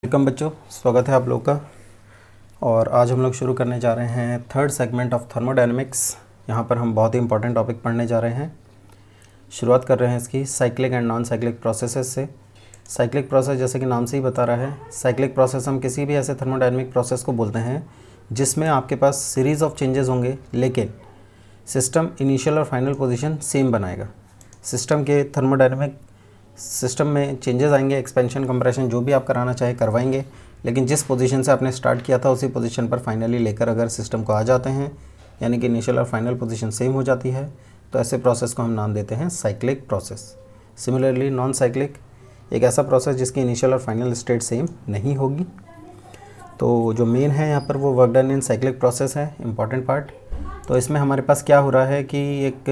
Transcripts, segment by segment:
Welcome बच्चों, स्वागत है आप लोग का। और आज हम लोग शुरू करने जा रहे हैं थर्ड सेगमेंट ऑफ थर्मोडायनेमिक्स। यहाँ पर हम बहुत ही इंपॉर्टेंट टॉपिक पढ़ने जा रहे हैं। शुरुआत कर रहे हैं इसकी cyclic and non cyclic processes से। साइक्लिक प्रोसेस जैसे कि नाम से ही बता रहा है, साइक्लिक प्रोसेस हम किसी भी ऐसे थर्मोडायनेमिक प्रोसेस को बोलते हैं जिसमें आपके पास सीरीज़ ऑफ चेंजेस होंगे, लेकिन सिस्टम इनिशियल और फाइनल पोजीशन सेम बनाएगा। सिस्टम के थर्मोडायनेमिक सिस्टम में चेंजेस आएंगे, एक्सपेंशन कंप्रेशन जो भी आप कराना चाहे करवाएंगे, लेकिन जिस पोजीशन से आपने स्टार्ट किया था उसी पोजीशन पर फाइनली लेकर अगर सिस्टम को आ जाते हैं, यानी कि इनिशियल और फाइनल पोजीशन सेम हो जाती है, तो ऐसे प्रोसेस को हम नाम देते हैं cyclic process. Similarly non cyclic एक ऐसा प्रोसेस जिसकी इनिशियल और फाइनल स्टेट सेम नहीं होगी। तो जो मेन है यहाँ पर वो work done in cyclic process है, इम्पॉर्टेंट पार्ट। तो इसमें हमारे पास क्या हो रहा है कि एक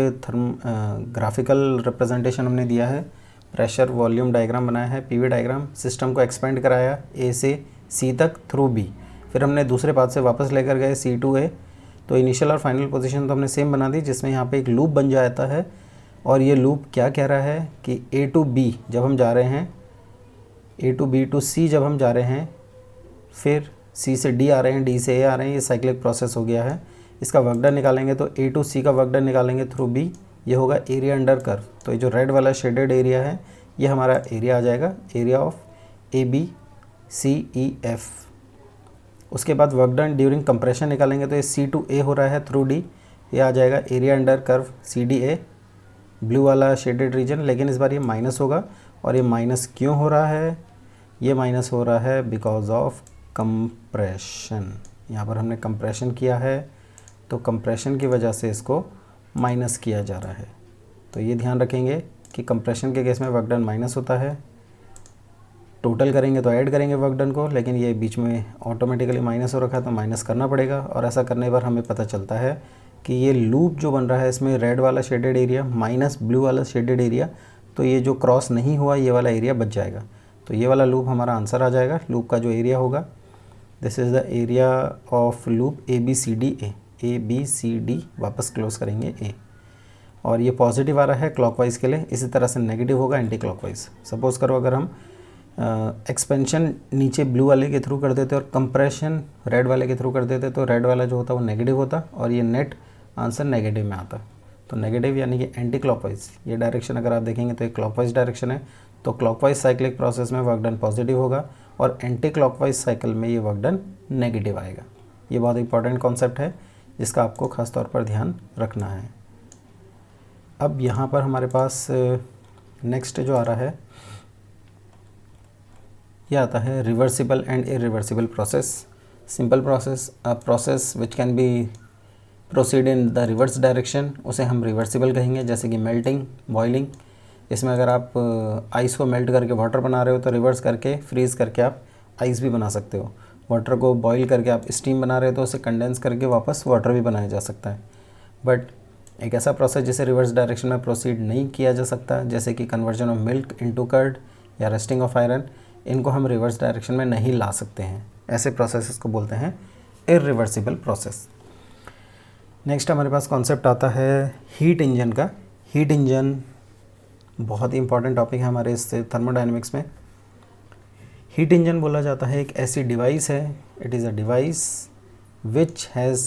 ग्राफिकल रिप्रेजेंटेशन हमने दिया है, प्रेशर वॉल्यूम डायग्राम बनाया है, पीवी डायग्राम, सिस्टम को एक्सपेंड कराया ए से सी तक थ्रू बी, फिर हमने दूसरे पाथ से वापस लेकर गए सी टू ए। तो इनिशियल और फाइनल पोजीशन तो हमने सेम बना दी, जिसमें यहाँ पे एक लूप बन जाता है। और ये लूप क्या कह रहा है कि ए टू बी जब हम जा रहे हैं, ए टू बी टू सी जब हम जा रहे हैं, फिर सी से डी आ रहे हैं, डी से ए आ रहे हैं, ये साइक्लिक प्रोसेस हो गया है। इसका वर्क डन निकालेंगे तो ए टू सी का वर्क डन निकालेंगे थ्रू बी, ये होगा एरिया अंडर कर्व। तो ये जो रेड वाला शेडेड एरिया है ये हमारा एरिया आ जाएगा, area of A B C E F. उसके बाद वर्क डन ड्यूरिंग कंप्रेशन निकालेंगे तो ये सी टू ए हो रहा है थ्रू डी, ये आ जाएगा area under curve C D A, blue वाला शेडेड रीजन। लेकिन इस बार ये माइनस होगा, और ये माइनस क्यों हो रहा है? ये माइनस हो रहा है बिकॉज ऑफ कंप्रेशन। यहाँ पर हमने कंप्रेशन किया है, तो कंप्रेशन की वजह से इसको माइनस किया जा रहा है। तो ये ध्यान रखेंगे कि कंप्रेशन के केस में वर्क डन माइनस होता है। टोटल करेंगे तो ऐड करेंगे वर्क डन को, लेकिन ये बीच में ऑटोमेटिकली माइनस हो रखा है तो माइनस करना पड़ेगा। और ऐसा करने पर हमें पता चलता है कि ये लूप जो बन रहा है इसमें रेड वाला शेडेड एरिया माइनस ब्लू वाला शेडेड एरिया, तो ये जो क्रॉस नहीं हुआ ये वाला एरिया बच जाएगा। तो ये वाला लूप हमारा आंसर आ जाएगा। लूप का जो एरिया होगा, this is the area of loop A B C D A B C D, वापस क्लोज करेंगे ए। और ये पॉजिटिव आ रहा है क्लॉकवाइज के लिए, इसी तरह से नेगेटिव होगा एंटी क्लॉकवाइज। सपोज करो अगर हम एक्सपेंशन नीचे ब्लू वाले के थ्रू कर देते और कंप्रेशन रेड वाले के थ्रू कर देते, तो रेड वाला जो होता वो नेगेटिव होता और ये नेट आंसर नेगेटिव में आता। तो नेगेटिव यानी कि एंटी क्लॉकवाइज, ये डायरेक्शन अगर आप देखेंगे तो ये क्लॉकवाइज डायरेक्शन है। तो क्लॉकवाइज साइक्लिक प्रोसेस में वर्क डन पॉजिटिव होगा और एंटी क्लॉकवाइज साइकिल में ये वर्क डन नेगेटिव आएगा। ये बहुत इंपॉर्टेंट कॉन्सेप्ट है जिसका आपको खास तौर पर ध्यान रखना है। अब यहाँ पर हमारे पास नेक्स्ट जो आ रहा है ये आता है reversible and irreversible process. Simple process, a process which can be proceed in the reverse direction, उसे हम रिवर्सिबल कहेंगे। जैसे कि मेल्टिंग, बॉइलिंग, इसमें अगर आप आइस को मेल्ट करके वाटर बना रहे हो तो रिवर्स करके फ्रीज़ करके आप आइस भी बना सकते हो। वाटर को बॉईल करके आप स्टीम बना रहे हो तो उसे कंडेंस करके वापस वाटर भी बनाया जा सकता है। बट एक ऐसा प्रोसेस जिसे रिवर्स डायरेक्शन में प्रोसीड नहीं किया जा सकता, जैसे कि conversion of milk into curd या रस्टिंग ऑफ आयरन, इनको हम रिवर्स डायरेक्शन में नहीं ला सकते हैं। ऐसे प्रोसेसेस को बोलते हैं इरिवर्सिबल प्रोसेस। नेक्स्ट हमारे पास कॉन्सेप्ट आता है हीट इंजन का। हीट इंजन बहुत ही इंपॉर्टेंट टॉपिक है हमारे इस थर्मोडायनेमिक्स में। हीट इंजन बोला जाता है एक ऐसी डिवाइस है, it is a device which has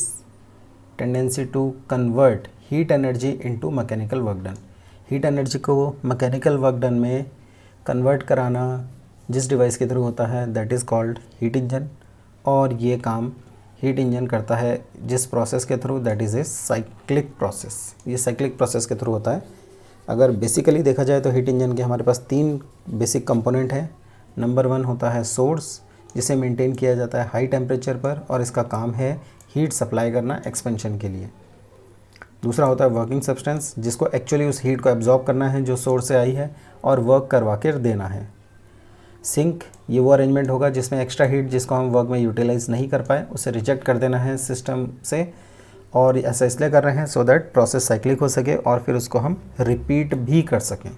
tendency to convert heat energy into mechanical work done. Heat energy को मैकेनिकल वर्क डन में कन्वर्ट कराना जिस डिवाइस के थ्रू होता है that is called heat engine. और ये काम हीट इंजन करता है जिस प्रोसेस के through, that is a cyclic process. ये साइक्लिक प्रोसेस के थ्रू होता है। अगर बेसिकली देखा जाए तो हीट इंजन के हमारे पास 3 बेसिक कंपोनेंट हैं। नंबर 1 होता है सोर्स, जिसे मेंटेन किया जाता है हाई टेम्परेचर पर और इसका काम है हीट सप्लाई करना एक्सपेंशन के लिए। दूसरा होता है वर्किंग सब्सटेंस, जिसको एक्चुअली उस हीट को एब्जॉर्ब करना है जो सोर्स से आई है और वर्क करवा कर देना है। सिंक, ये वो अरेंजमेंट होगा जिसमें एक्स्ट्रा हीट जिसको हम वर्क में यूटिलाइज नहीं कर पाए उसे रिजेक्ट कर देना है सिस्टम से। और ऐसा इसलिए कर रहे हैं सो दैट प्रोसेस साइक्लिक हो सके और फिर उसको हम रिपीट भी कर सकें।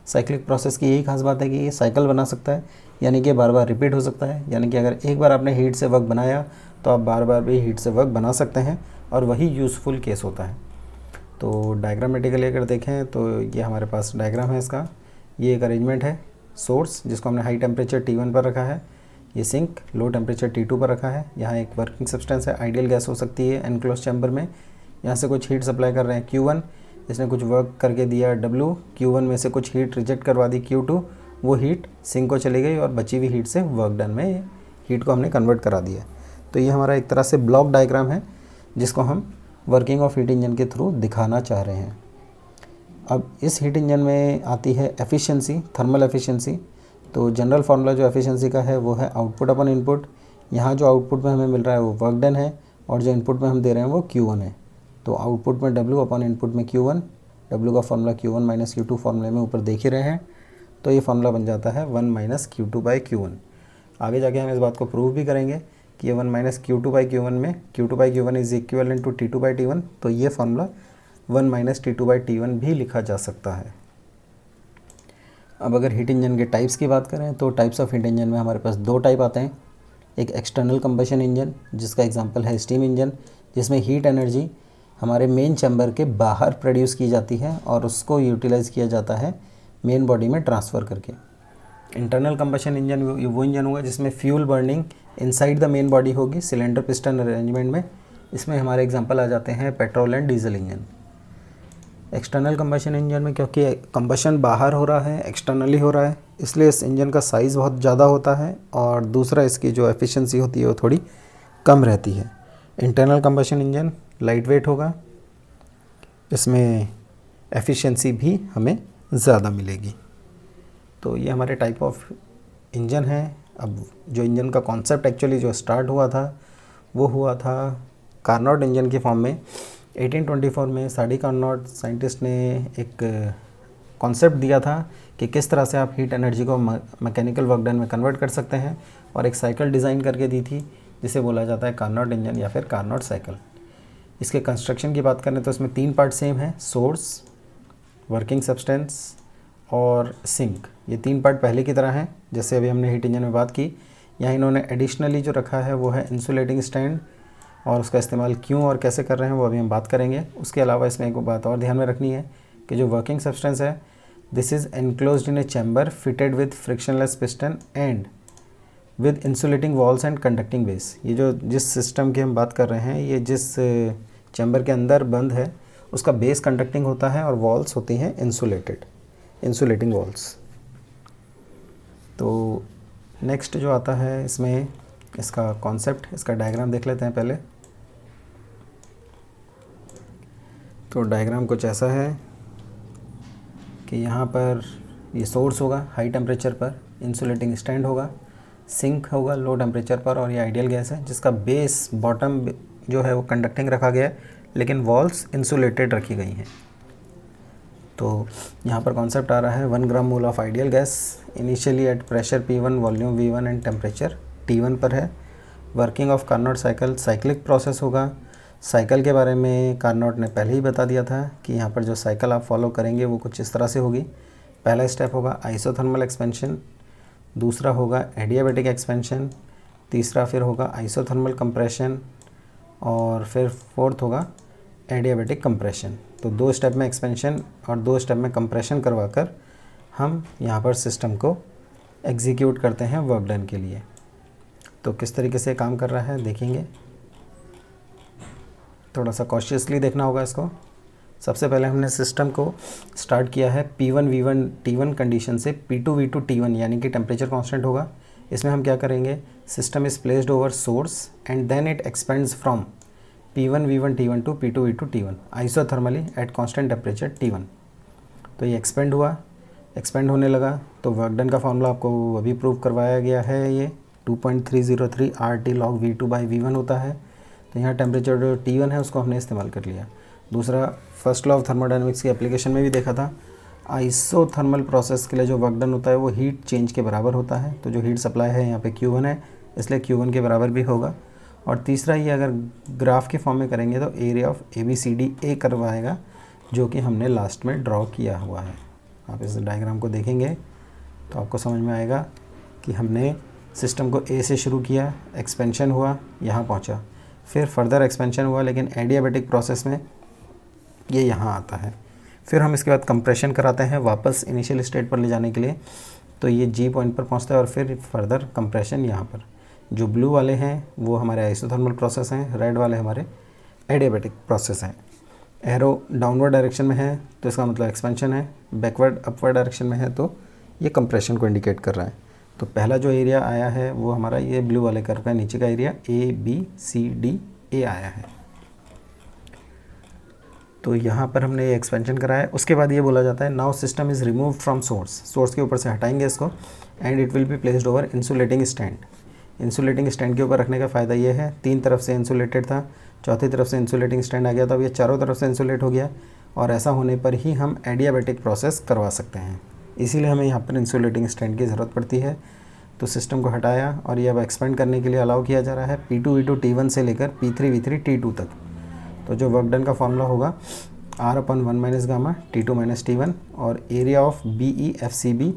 साइक्लिक प्रोसेस की यही खास बात है कि ये साइकिल बना सकता है, यानी कि बार बार रिपीट हो सकता है। यानी कि अगर एक बार आपने हीट से वर्क बनाया तो आप बार बार भी हीट से वर्क बना सकते हैं, और वही यूज़फुल केस होता है। तो डायग्रामेटिकली अगर देखें तो ये हमारे पास डायग्राम है इसका। ये एक अरेंजमेंट है सोर्स जिसको हमने हाई टेम्परेचर T1 पर रखा है, ये सिंक लो टेम्परेचर T2 पर रखा है। यहाँ एक वर्किंग सब्सटेंस है, आइडियल गैस हो सकती है एनक्लोज चैम्बर में। यहाँ से कुछ हीट सप्लाई कर रहे हैं Q1, इसने कुछ वर्क करके दिया W, Q1 में से कुछ हीट रिजेक्ट करवा दी Q2, वो हीट सिंक को चली गई और बची हुई हीट से वर्क डन में हीट को हमने कन्वर्ट करा दिया। तो ये हमारा एक तरह से ब्लॉक डायग्राम है जिसको हम वर्किंग ऑफ हीट इंजन के थ्रू दिखाना चाह रहे हैं। अब इस हीट इंजन में आती है एफिशिएंसी, थर्मल एफिशिएंसी। तो जनरल फार्मूला जो एफिशिएंसी का है वो है आउटपुट अपन इनपुट। यहाँ जो आउटपुट में हमें मिल रहा है वो वर्क डन है और जो इनपुट में हम दे रहे हैं वो Q1 है। तो आउटपुट में W अपन इनपुट में Q1, W का फार्मूला Q1 माइनस Q2 फार्मूले में ऊपर देख ही रहे हैं। तो ये फार्मूला बन जाता है 1 माइनस Q2 बाई Q1। आगे जाके हम इस बात को प्रूव भी करेंगे कि ये 1 माइनस Q2 बाई Q1 में Q2 by Q1 is equivalent to T2 by T1। तो ये formula 1 minus T2 by T1 भी लिखा जा सकता है। अब अगर हीट इंजन के टाइप्स की बात करें तो टाइप्स ऑफ हीट इंजन में हमारे पास दो टाइप आते हैं। एक एक्सटर्नल कंबशन इंजन जिसका एग्जांपल है स्टीम इंजन, जिसमें हीट एनर्जी हमारे मेन चैम्बर के बाहर प्रोड्यूस की जाती है और उसको यूटिलाइज़ किया जाता है मेन बॉडी में ट्रांसफ़र करके। इंटरनल कंबशन इंजन वो इंजन होगा जिसमें fuel burning inside the main body होगी सिलेंडर पिस्टन अरेंजमेंट में। इसमें हमारे एग्जांपल आ जाते हैं petrol and diesel engine. External combustion engine में क्योंकि कंबशन बाहर हो रहा है, एक्सटर्नली हो रहा है, इसलिए इस इंजन का साइज़ बहुत ज़्यादा होता है और दूसरा इसकी जो एफिशिएंसी होती है वो थोड़ी कम रहती है। Internal combustion engine light weight होगा, इसमें एफिशिएंसी भी हमें ज़्यादा मिलेगी। तो ये हमारे टाइप ऑफ इंजन है। अब जो इंजन का कॉन्सेप्ट एक्चुअली जो स्टार्ट हुआ था वो हुआ था कार्नोट इंजन के फॉर्म में। 1824 में साडी कार्नोट साइंटिस्ट ने एक कॉन्सेप्ट दिया था कि किस तरह से आप हीट एनर्जी को मैकेनिकल वर्क डन में कन्वर्ट कर सकते हैं और एक साइकिल डिज़ाइन करके दी थी जिसे बोला जाता है कार्नोट इंजन या फिर कार्नोट साइकिल। इसके कंस्ट्रक्शन की बात करें तो इसमें 3 पार्ट सेम है, सोर्स, वर्किंग सब्सटेंस और सिंक। ये 3 पार्ट पहले की तरह हैं जैसे अभी हमने हीट इंजन में बात की। यहाँ इन्होंने एडिशनली जो रखा है वो है इंसुलेटिंग स्टैंड और उसका इस्तेमाल क्यों और कैसे कर रहे हैं वो अभी हम बात करेंगे। उसके अलावा इसमें एक बात और ध्यान में रखनी है कि जो वर्किंग सब्सटेंस है this is enclosed in A chamber fitted with frictionless piston and with insulating walls and conducting base. ये जो जिस सिस्टम की हम बात कर रहे हैं ये जिस चैम्बर के अंदर बंद है उसका बेस कंडक्टिंग होता है और वॉल्स होती हैं इंसुलेटिंग वॉल्स। तो नेक्स्ट जो आता है इसमें इसका कॉन्सेप्ट, इसका डायग्राम देख लेते हैं पहले। तो डायग्राम कुछ ऐसा है कि यहाँ पर ये सोर्स होगा हाई टेम्परेचर पर, इंसुलेटिंग स्टैंड होगा, सिंक होगा लो टेम्परेचर पर और ये आइडियल गैस है जिसका बेस बॉटम जो है वो कंडक्टिंग रखा गया है लेकिन वॉल्स इंसुलेटेड रखी गई हैं। तो यहाँ पर कॉन्सेप्ट आ रहा है 1 gram mole of ideal gas initially at pressure P1, volume V1 and temperature T1 पर है। Working of Carnot cycle, cyclic process होगा। साइकिल के बारे में कार्नोट ने पहले ही बता दिया था कि यहाँ पर जो साइकिल आप फॉलो करेंगे वो कुछ इस तरह से होगी। पहला स्टेप होगा आइसोथर्मल एक्सपेंशन, दूसरा होगा एडियाबैटिक एक्सपेंशन, तीसरा फिर आइसोथर्मल आइसोथर्मल कंप्रेशन और फिर फोर्थ होगा एडियाबैटिक कंप्रेशन। तो 2 स्टेप में एक्सपेंशन और 2 स्टेप में कंप्रेशन करवाकर हम यहाँ पर सिस्टम को एग्जीक्यूट करते हैं वर्क डन के लिए। तो किस तरीके से काम कर रहा है देखेंगे, थोड़ा सा कॉशियसली देखना होगा इसको। सबसे पहले हमने सिस्टम को स्टार्ट किया है P1 V1 T1 कंडीशन से P2 V2 T1 यानी कि टेम्परेचर कांस्टेंट होगा। इसमें हम क्या करेंगे, system is placed over source and then it expands from P1 V1 T1 to P2 V2 T1 isothermally at constant temperature T1। तो ये एक्सपेंड हुआ, एक्सपेंड होने लगा तो वर्क डन का फॉर्मूला आपको अभी प्रूव करवाया गया है। ये 2.303 RT log V2 by V1 होता है। तो यहाँ टेम्परेचर जो T1 है उसको हमने इस्तेमाल कर लिया। दूसरा, फर्स्ट लॉ ऑफ थर्मोडायनेमिक्स की एप्लीकेशन में भी देखा था, आइसोथर्मल प्रोसेस के लिए जो वर्क डन होता है वो हीट चेंज के बराबर होता है। तो जो हीट सप्लाई है यहाँ पे Q1 है इसलिए Q1 के बराबर भी होगा। और तीसरा, ये अगर ग्राफ के फॉर्म में करेंगे तो एरिया ऑफ ABCDA करवाएगा जो कि हमने लास्ट में ड्रॉ किया हुआ है। आप इस डायग्राम को देखेंगे तो आपको समझ में आएगा कि हमने सिस्टम को A से शुरू किया, एक्सपेंशन हुआ, यहाँ पहुँचा, फिर फर्दर एक्सपेंशन हुआ लेकिन एडियाबैटिक प्रोसेस में ये यहाँ आता है। फिर हम इसके बाद कंप्रेशन कराते हैं वापस इनिशियल स्टेट पर ले जाने के लिए। तो ये G पॉइंट पर पहुंचता है और फिर फर्दर कंप्रेशन यहाँ पर। जो ब्लू वाले हैं वो हमारे आइसोथर्मल प्रोसेस हैं, रेड वाले हमारे एडियाबैटिक प्रोसेस हैं। एरो डाउनवर्ड डायरेक्शन में है तो इसका मतलब एक्सपेंशन है, बैकवर्ड अपवर्ड डायरेक्शन में है तो ये कंप्रेशन को इंडिकेट कर रहा है। तो पहला जो एरिया आया है वो हमारा ये ब्लू वाले कर्व का नीचे का एरिया ABCDA आया है। तो यहाँ पर हमने ये एक्सपेंशन कराया। उसके बाद ये बोला जाता है now system is remove from source के ऊपर से हटाएंगे इसको and it will be placed over insulating stand. Insulating stand के ऊपर रखने का फ़ायदा ये है, 3 तरफ से इंसुलेटेड था, चौथी तरफ से इंसुलेटिंग स्टैंड आ गया था, अब ये चारों तरफ से इंसुलेट हो गया और ऐसा होने पर ही हम एडियाबैटिक प्रोसेस करवा सकते हैं। इसीलिए हमें यहाँ पर इंसुलेटिंग स्टैंड की ज़रूरत पड़ती है। तो सिस्टम को हटाया और ये अब एक्सपेंड करने के लिए अलाउ किया जा रहा है P2 V2 T1 से लेकर P3 V3 T2 तक। तो जो वर्क डन का फॉर्मूला होगा R/1 - गामा T2 - T1 और एरिया ऑफ BEFCB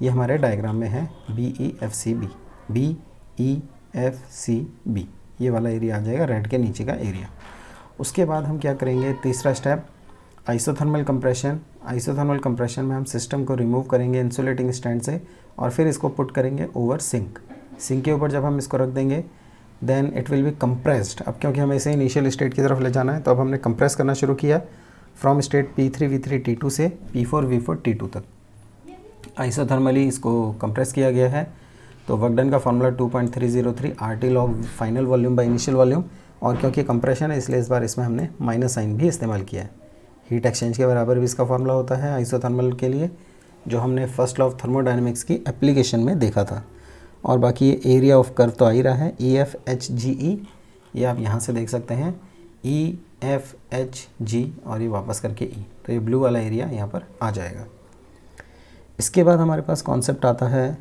ये हमारे डायग्राम में है, BEFCB ये वाला एरिया आ जाएगा, रेड के नीचे का एरिया। उसके बाद हम क्या करेंगे, तीसरा step isothermal compression. Isothermal compression में हम सिस्टम को रिमूव करेंगे इंसुलेटिंग स्टैंड से और फिर इसको पुट करेंगे ओवर सिंक के ऊपर। जब हम इसको रख देंगे then it will be compressed. अब क्योंकि हमें इसे इनिशियल स्टेट की तरफ ले जाना है तो अब हमने कंप्रेस करना शुरू किया from state P3 V3 T2 से P4 V4 T2 तक। आइसोथर्मली इसको कंप्रेस किया गया है। तो वर्क डन का formula 2.303 RT log final volume by initial volume, और क्योंकि कंप्रेशन है इसलिए इस बार इसमें हमने माइनस साइन भी इस्तेमाल किया है। हीट एक्सचेंज के बराबर भी इसका फॉर्मूला होता है आइसोथर्मल के लिए, जो हमने फर्स्ट लॉ ऑफ थर्मोडायनेमिक्स की एप्लीकेशन में देखा था। और बाकी ये एरिया ऑफ कर्व तो आ ही रहा है EFHGE, ये आप यहाँ से देख सकते हैं EFHG और ये वापस करके E, तो ये ब्लू वाला एरिया यहाँ पर आ जाएगा। इसके बाद हमारे पास कॉन्सेप्ट आता है,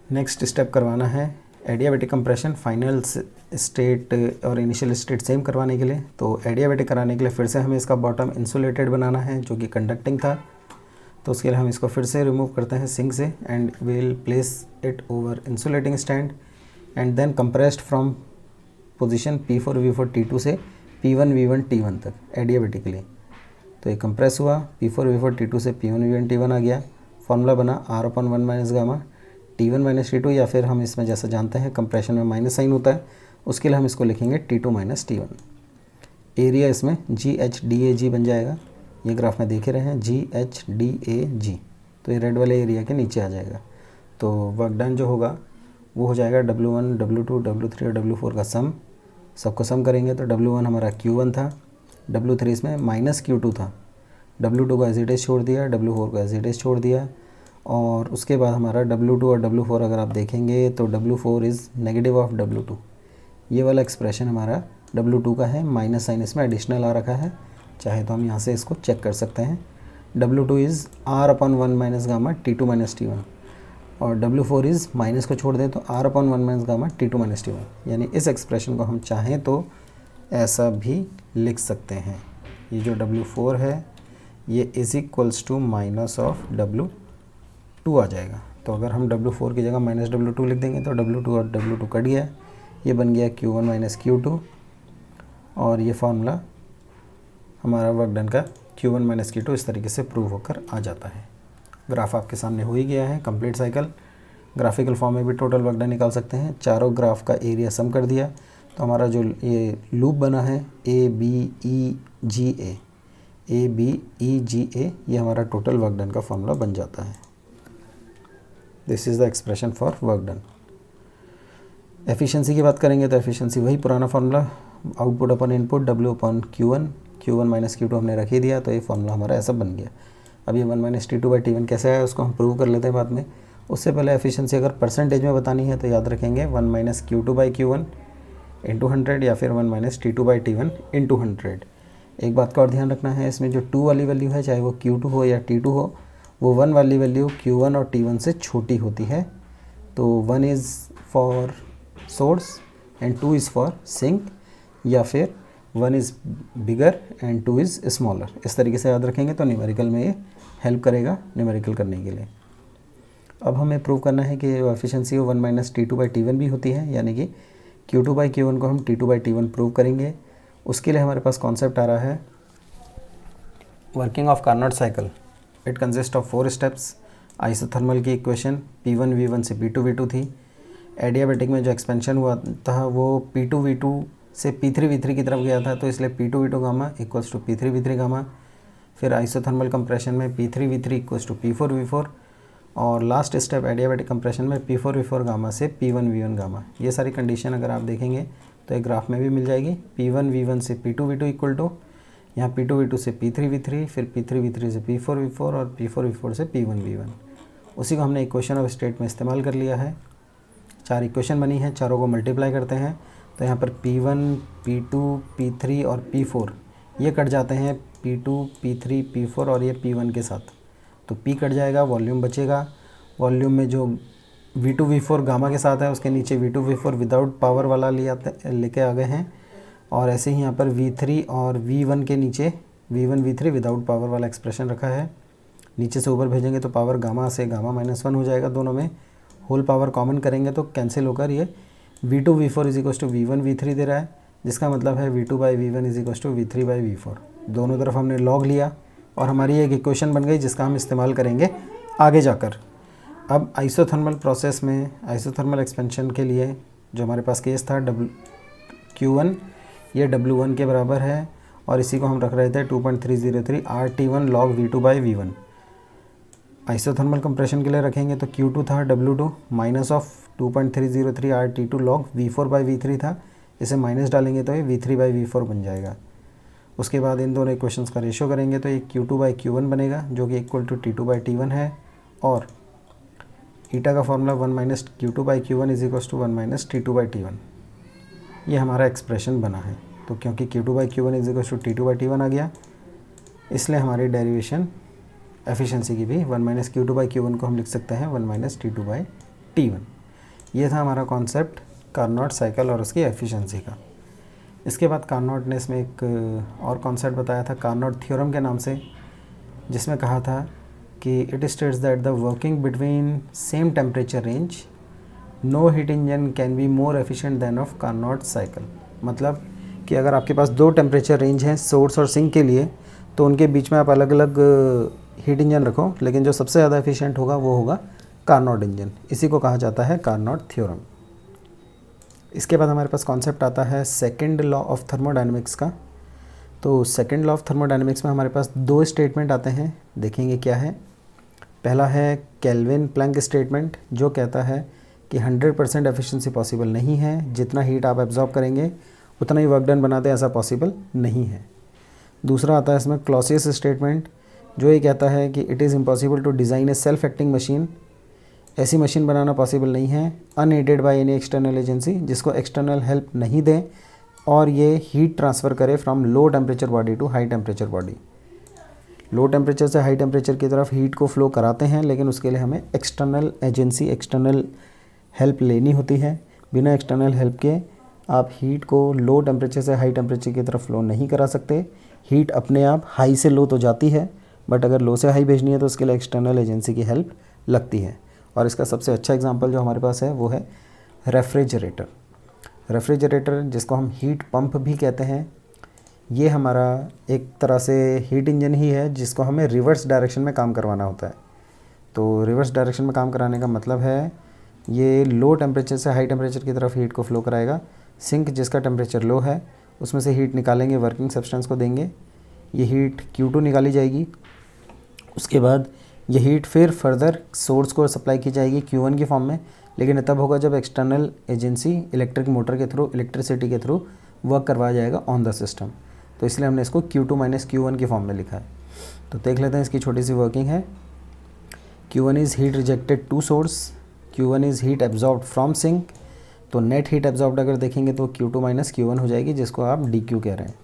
नेक्स्ट स्टेप करवाना है एडियाबैटिक कंप्रेशन फाइनल स्टेट और इनिशियल स्टेट सेम करवाने के लिए। तो एडियाबैटिक कराने के लिए फिर से हमें इसका बॉटम इंसुलेटेड बनाना है जो कि कंडक्टिंग था। तो उसके लिए हम इसको फिर से रिमूव करते हैं सिंक से and will place it over insulating stand and then compressed from position P4 V4 T2 से P1 V1 T1 तक एडियाबैटिकली। तो ये कंप्रेस हुआ P4 V4 T2 से P1 V1 T1 आ गया। फॉर्मूला बना R/1 - गामा T1 - T2, या फिर हम इसमें जैसा जानते हैं कंप्रेशन में माइनस साइन होता है, उसके लिए हम इसको लिखेंगे T2 - T1। एरिया इसमें GHDAG बन जाएगा, ये ग्राफ में देखे रहे हैं GHDAG, तो ये रेड वाले एरिया के नीचे आ जाएगा। तो वर्क डन जो होगा वो हो जाएगा W1 W2 W3 और W4 का सम। सबको सम करेंगे तो W1 हमारा Q1 था, W3 इसमें -Q2 था, W2 को एज इट इज़ छोड़ दिया, W4 को एज इट इज़ छोड़ दिया। और उसके बाद हमारा W2 और W4 अगर आप देखेंगे तो W4 is negative of W2। ये वाला एक्सप्रेशन हमारा W2 का है, माइनस साइन इसमें एडिशनल आ रखा है, चाहे तो हम यहाँ से इसको चेक कर सकते हैं। W2 is R/1 - gamma T2 - T1 और W4 इज़ माइनस को छोड़ दें तो R/1 - गामा T2 - T1। यानी इस एक्सप्रेशन को हम चाहें तो ऐसा भी लिख सकते हैं। ये जो W4 है ये is equals to minus of W2 आ जाएगा। तो अगर हम W4 की जगह -W2 लिख देंगे तो W2 और W2 कट गया, ये बन गया Q1 - Q2 और ये फार्मूला हमारा वर्क डन का Q1 - Q2 इस तरीके से प्रूव होकर आ जाता है। ग्राफ आपके सामने हो ही गया है, कंप्लीट साइकिल। ग्राफिकल फॉर्म में भी टोटल वर्क डन निकाल सकते हैं। चारों ग्राफ का एरिया सम कर दिया तो हमारा जो ये लूप बना है ABEGA ये हमारा टोटल वर्क डन का फॉर्मूला बन जाता है। This is the expression for work done. Efficiency की बात करेंगे तो एफिशिएंसी वही पुराना फार्मूला, आउटपुट अपन इनपुट W/Q1 - Q2 हमने रख ही दिया, तो ये फार्मूला हमारा ऐसा बन गया। अब ये 1 - T2 T1 कैसे आया उसको हम प्रूव कर लेते हैं बाद में। उससे पहले एफिशिएंसी अगर परसेंटेज में बतानी है तो याद रखेंगे 1 - Q2 Q1 इंटू 100 या फिर 1 - T2 T1 इंटू 100। एक बात का और ध्यान रखना है, इसमें जो 2 वाली वैल्यू है चाहे वो Q2 हो या T2 हो, वो 1 वाली वैल्यू Q1 और T1 से छोटी होती है। तो 1 is for source and 2 is for sink, या फिर 1 is bigger and 2 is smaller. इस तरीके से याद रखेंगे तो न्यूमेरिकल में ये हेल्प करेगा न्यूमेरिकल करने के लिए। अब हमें प्रूव करना है कि एफिशिएंसी 1 - T2 T1 भी होती है, यानी कि Q2 Q1 को हम T2 T1 प्रूव करेंगे। उसके लिए हमारे पास कॉन्सेप्ट आ रहा है working of Carnot cycle. It consist of 4 steps. Isothermal की इक्वेशन P1 V1 से P2 V2 थी। एडियाबैटिक में जो एक्सपेंशन हुआ था वो P2 V2 से P3 V3 की तरफ गया था, तो इसलिए P2 V2 gamma equals to P3 V3 gamma. फिर आइसोथर्मल कंप्रेशन में P3 V3 equals to P4 V4, और लास्ट स्टेप एडियाबैटिक कंप्रेशन में P4 V4 गामा से P1 V1 गामा। ये सारी कंडीशन अगर आप देखेंगे तो एक ग्राफ में भी मिल जाएगी। P1 V1 से P2 V2 इक्वल टू यहाँ P2 V2 से P3 V3, फिर P3 V3 से P4 V4 और P4 V4 से P1 V1। उसी को हमने इक्वेशन ऑफ स्टेट में इस्तेमाल कर लिया है। 4 इक्वेशन बनी है, चारों को मल्टीप्लाई करते हैं तो यहाँ पर P1 P2 P3 और P4 ये कट जाते हैं P2 P3 P4 और ये P1 के साथ, तो P कट जाएगा, वॉल्यूम बचेगा। वॉल्यूम में जो V2 V4 गामा के साथ है उसके नीचे V2 V4 विदाउट पावर वाला लेके आ गए हैं, और ऐसे ही यहाँ पर V3 और V1 के नीचे V1 V3 विदाउट पावर वाला एक्सप्रेशन रखा है। नीचे से ऊपर भेजेंगे तो पावर गामा से गामा -1 हो जाएगा, दोनों में होल पावर कॉमन करेंगे तो कैंसिल होकर ये V2 V4 is equals to V1 V3 दे रहा है, जिसका मतलब है V2 by V1 is equals to V3 by V4। दोनों तरफ हमने लॉग लिया और हमारी एक इक्वेशन बन गई जिसका हम इस्तेमाल करेंगे आगे जाकर। अब आइसोथर्मल प्रोसेस में आइसोथर्मल एक्सपेंशन के लिए जो हमारे पास केस था Q1 ये W1 के बराबर है, और इसी को हम रख रहे थे 2.303 RT1 log V2 by V1। Isothermal compression के लिए रखेंगे तो Q2 था W2 minus of 2.303 RT2 log V4 by V3 था, इसे माइनस डालेंगे तो ये V3 बाई V4 बन जाएगा। उसके बाद इन दोनों इक्वेशंस का रेशियो करेंगे तो ये Q2 बाई Q1 बनेगा जो कि equal to T2 by T1 है, और ईटा का formula 1 minus Q2 by Q1 is equal to 1 minus T2 by T1। ये हमारा एक्सप्रेशन बना है। तो क्योंकि Q2 by Q1 is equal to T2 by T1 आ गया, इसलिए हमारी डेरिवेशन एफिशिएंसी की भी 1 माइनस Q2 बाई Q1 को हम लिख सकते हैं 1 माइनस T2 बाई T1। ये था हमारा कॉन्सेप्ट कार्नोट साइकिल और उसकी एफिशिएंसी का। इसके बाद कार्नोट ने इसमें एक और कॉन्सेप्ट बताया था कार्नोट थ्योरम के नाम से, जिसमें कहा था कि it states that the working between same temperature range no heat engine can be more efficient than of Carnot cycle. मतलब कि अगर आपके पास 2 टेम्परेचर रेंज हैं सोर्स और सिंक के लिए, तो उनके बीच में आप अलग अलग हीट इंजन रखो, लेकिन जो सबसे ज़्यादा एफिशिएंट होगा वो होगा कार्नोट इंजन। इसी को कहा जाता है कार्नोट थ्योरम। इसके बाद हमारे पास कॉन्सेप्ट आता है सेकंड लॉ ऑफ थर्मोडायनेमिक्स का। तो सेकंड लॉ ऑफ थर्मोडायनेमिक्स में हमारे पास 2 स्टेटमेंट आते हैं, देखेंगे क्या है। पहला है केल्विन प्लैंक स्टेटमेंट जो कहता है कि 100% एफिशिएंसी पॉसिबल नहीं है, जितना हीट आप एब्जॉर्ब करेंगे उतना ही वर्क डन बनाते हैं, ऐसा पॉसिबल नहीं है। दूसरा आता है इसमें क्लॉसियस स्टेटमेंट जो ये कहता है कि it is impossible to design a self acting machine, ऐसी मशीन बनाना पॉसिबल नहीं है unaided by any external agency, जिसको एक्सटर्नल हेल्प नहीं दें और ये हीट ट्रांसफ़र करे from low temperature body to high temperature body. Low temperature से हाई टेम्परेचर की तरफ हीट को फ्लो कराते हैं, लेकिन उसके लिए हमें एक्सटर्नल एजेंसी एक्सटर्नल हेल्प लेनी होती है। बिना एक्सटर्नल हेल्प के आप हीट को लो टेम्परेचर से हाई टेम्परेचर की तरफ फ्लो नहीं करा सकते। हीट अपने आप हाई से लो तो जाती है, बट अगर लो से हाई भेजनी है तो उसके लिए एक्सटर्नल एजेंसी की हेल्प लगती है। और इसका सबसे अच्छा एग्जांपल जो हमारे पास है वो है रेफ्रिजरेटर। रेफ्रिजरेटर जिसको हम हीट पंप भी कहते हैं, ये हमारा एक तरह से हीट इंजन ही है जिसको हमें रिवर्स डायरेक्शन में काम करवाना होता है। तो रिवर्स डायरेक्शन में काम कराने का मतलब है ये लो टेम्परेचर से हाई टेम्परेचर की तरफ हीट को फ्लो कराएगा। सिंक जिसका टेम्परेचर लो है उसमें से हीट निकालेंगे, वर्किंग सब्सटेंस को देंगे, ये हीट Q2 निकाली जाएगी। उसके बाद ये हीट फिर फर्दर सोर्स को सप्लाई की जाएगी Q1 की फॉर्म में, लेकिन तब होगा जब एक्सटर्नल एजेंसी इलेक्ट्रिक मोटर के थ्रू इलेक्ट्रिसिटी के थ्रू वर्क करवाया जाएगा ऑन द सिस्टम। तो इसलिए हमने इसको Q2 माइनस Q1 की फॉर्म में लिखा है। तो देख लेते हैं इसकी छोटी सी वर्किंग है। Q1 is heat rejected to source, Q1 is heat absorbed from sink. तो नेट हीट एब्जॉर्ब्ड अगर देखेंगे तो Q2 माइनस Q1 हो जाएगी, जिसको आप DQ कह रहे हैं।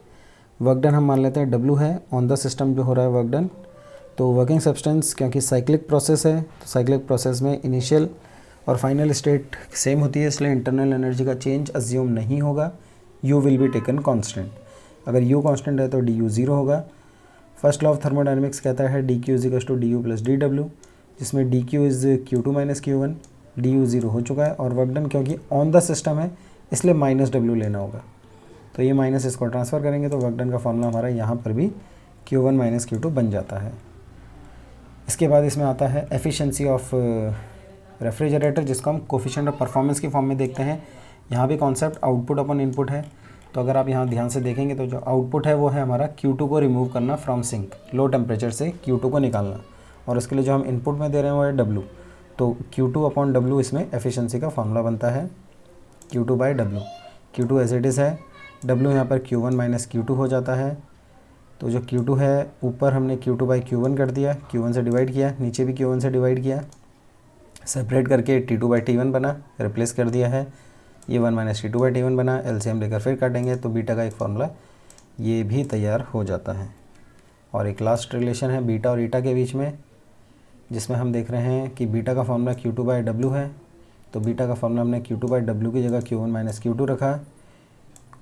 वर्क डन हम मान लेते हैं W है, ऑन द सिस्टम जो हो रहा है वर्क डन। तो वर्किंग सब्सटेंस क्योंकि साइक्लिक प्रोसेस है तो साइक्लिक प्रोसेस में इनिशियल और फाइनल स्टेट सेम होती है, इसलिए इंटरनल एनर्जी का चेंज अज्यूम नहीं होगा। U will be taken constant. अगर U कांस्टेंट है तो DU 0 होगा। फर्स्ट लॉ ऑफ थर्मोडायनेमिक्स कहता है DQ is equal to DU plus DW, जिसमें DQ is Q2 minus Q1, DU 0 हो चुका है। और वर्क डन क्योंकि ऑन द सिस्टम है इसलिए माइनस W लेना होगा। तो ये माइनस इसको ट्रांसफ़र करेंगे तो वर्क डन का फॉर्मूला हमारा यहाँ पर भी Q1 माइनस Q2 बन जाता है। इसके बाद इसमें आता है एफिशिएंसी ऑफ रेफ्रिजरेटर, जिसको हम कोफिशिएंट ऑफ परफॉर्मेंस की फॉर्म में देखते हैं। यहाँ भी कॉन्सेप्ट आउटपुट अपॉन इनपुट है। तो अगर आप यहाँ ध्यान से देखेंगे तो जो आउटपुट है वो है हमारा Q2 को रिमूव करना फ्रॉम सिंक, लो टेम्परेचर से Q2 को निकालना, और उसके लिए जो हम इनपुट में दे रहे हैं वो है W। तो Q2 अपॉन W इसमें एफिशिएंसी का फॉर्मूला बनता है, Q2/W। Q2 as it is है, W यहाँ पर Q1 माइनस Q2 हो जाता है। तो जो Q2 है ऊपर हमने Q2/Q1 कर दिया, Q1 से डिवाइड किया, नीचे भी Q1 से डिवाइड किया, सेपरेट करके T2/T1 बना, रिप्लेस कर दिया है, ये 1 माइनस T2/T1 बना। एलसीएम लेकर फिर काटेंगे तो बीटा का एक फार्मूला ये भी तैयार हो जाता है। और एक लास्ट रिलेशन है बीटा और ईटा के बीच में, जिसमें हम देख रहे हैं कि बीटा का फार्मूला Q2/W है। तो बीटा का फार्मूला हमने Q2/W की जगह Q1 माइनस Q2 रखा,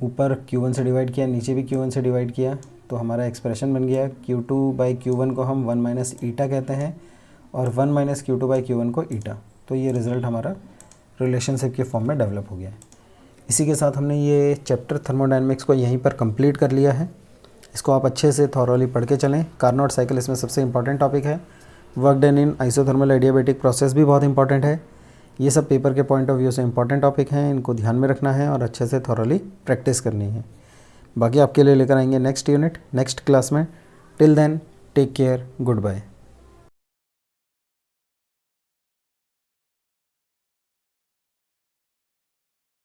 ऊपर Q1 से डिवाइड किया, नीचे भी Q1 से डिवाइड किया, तो हमारा एक्सप्रेशन बन गया Q2/Q1 को हम 1 माइनस ईटा कहते हैं और 1 माइनस Q2/Q1 को ईटा। तो ये रिज़ल्ट हमारा रिलेशनशिप के फॉर्म में डेवलप हो गया है। इसी के साथ हमने ये चैप्टर थर्मोडायनेमिक्स को यहीं पर कंप्लीट कर लिया है। इसको आप अच्छे से थॉरोली पढ़ के चलें। कार्नोट साइकिल इसमें सबसे इंपॉर्टेंट टॉपिक है। Work done in isothermal adiabatic process भी बहुत इंपॉर्टेंट है। ये सब पेपर के पॉइंट ऑफ व्यू से इंपॉर्टेंट टॉपिक हैं, इनको ध्यान में रखना है और अच्छे से थॉरोली प्रैक्टिस करनी है। बाकी आपके लिए लेकर आएंगे नेक्स्ट यूनिट नेक्स्ट क्लास में। Till then take care, good bye.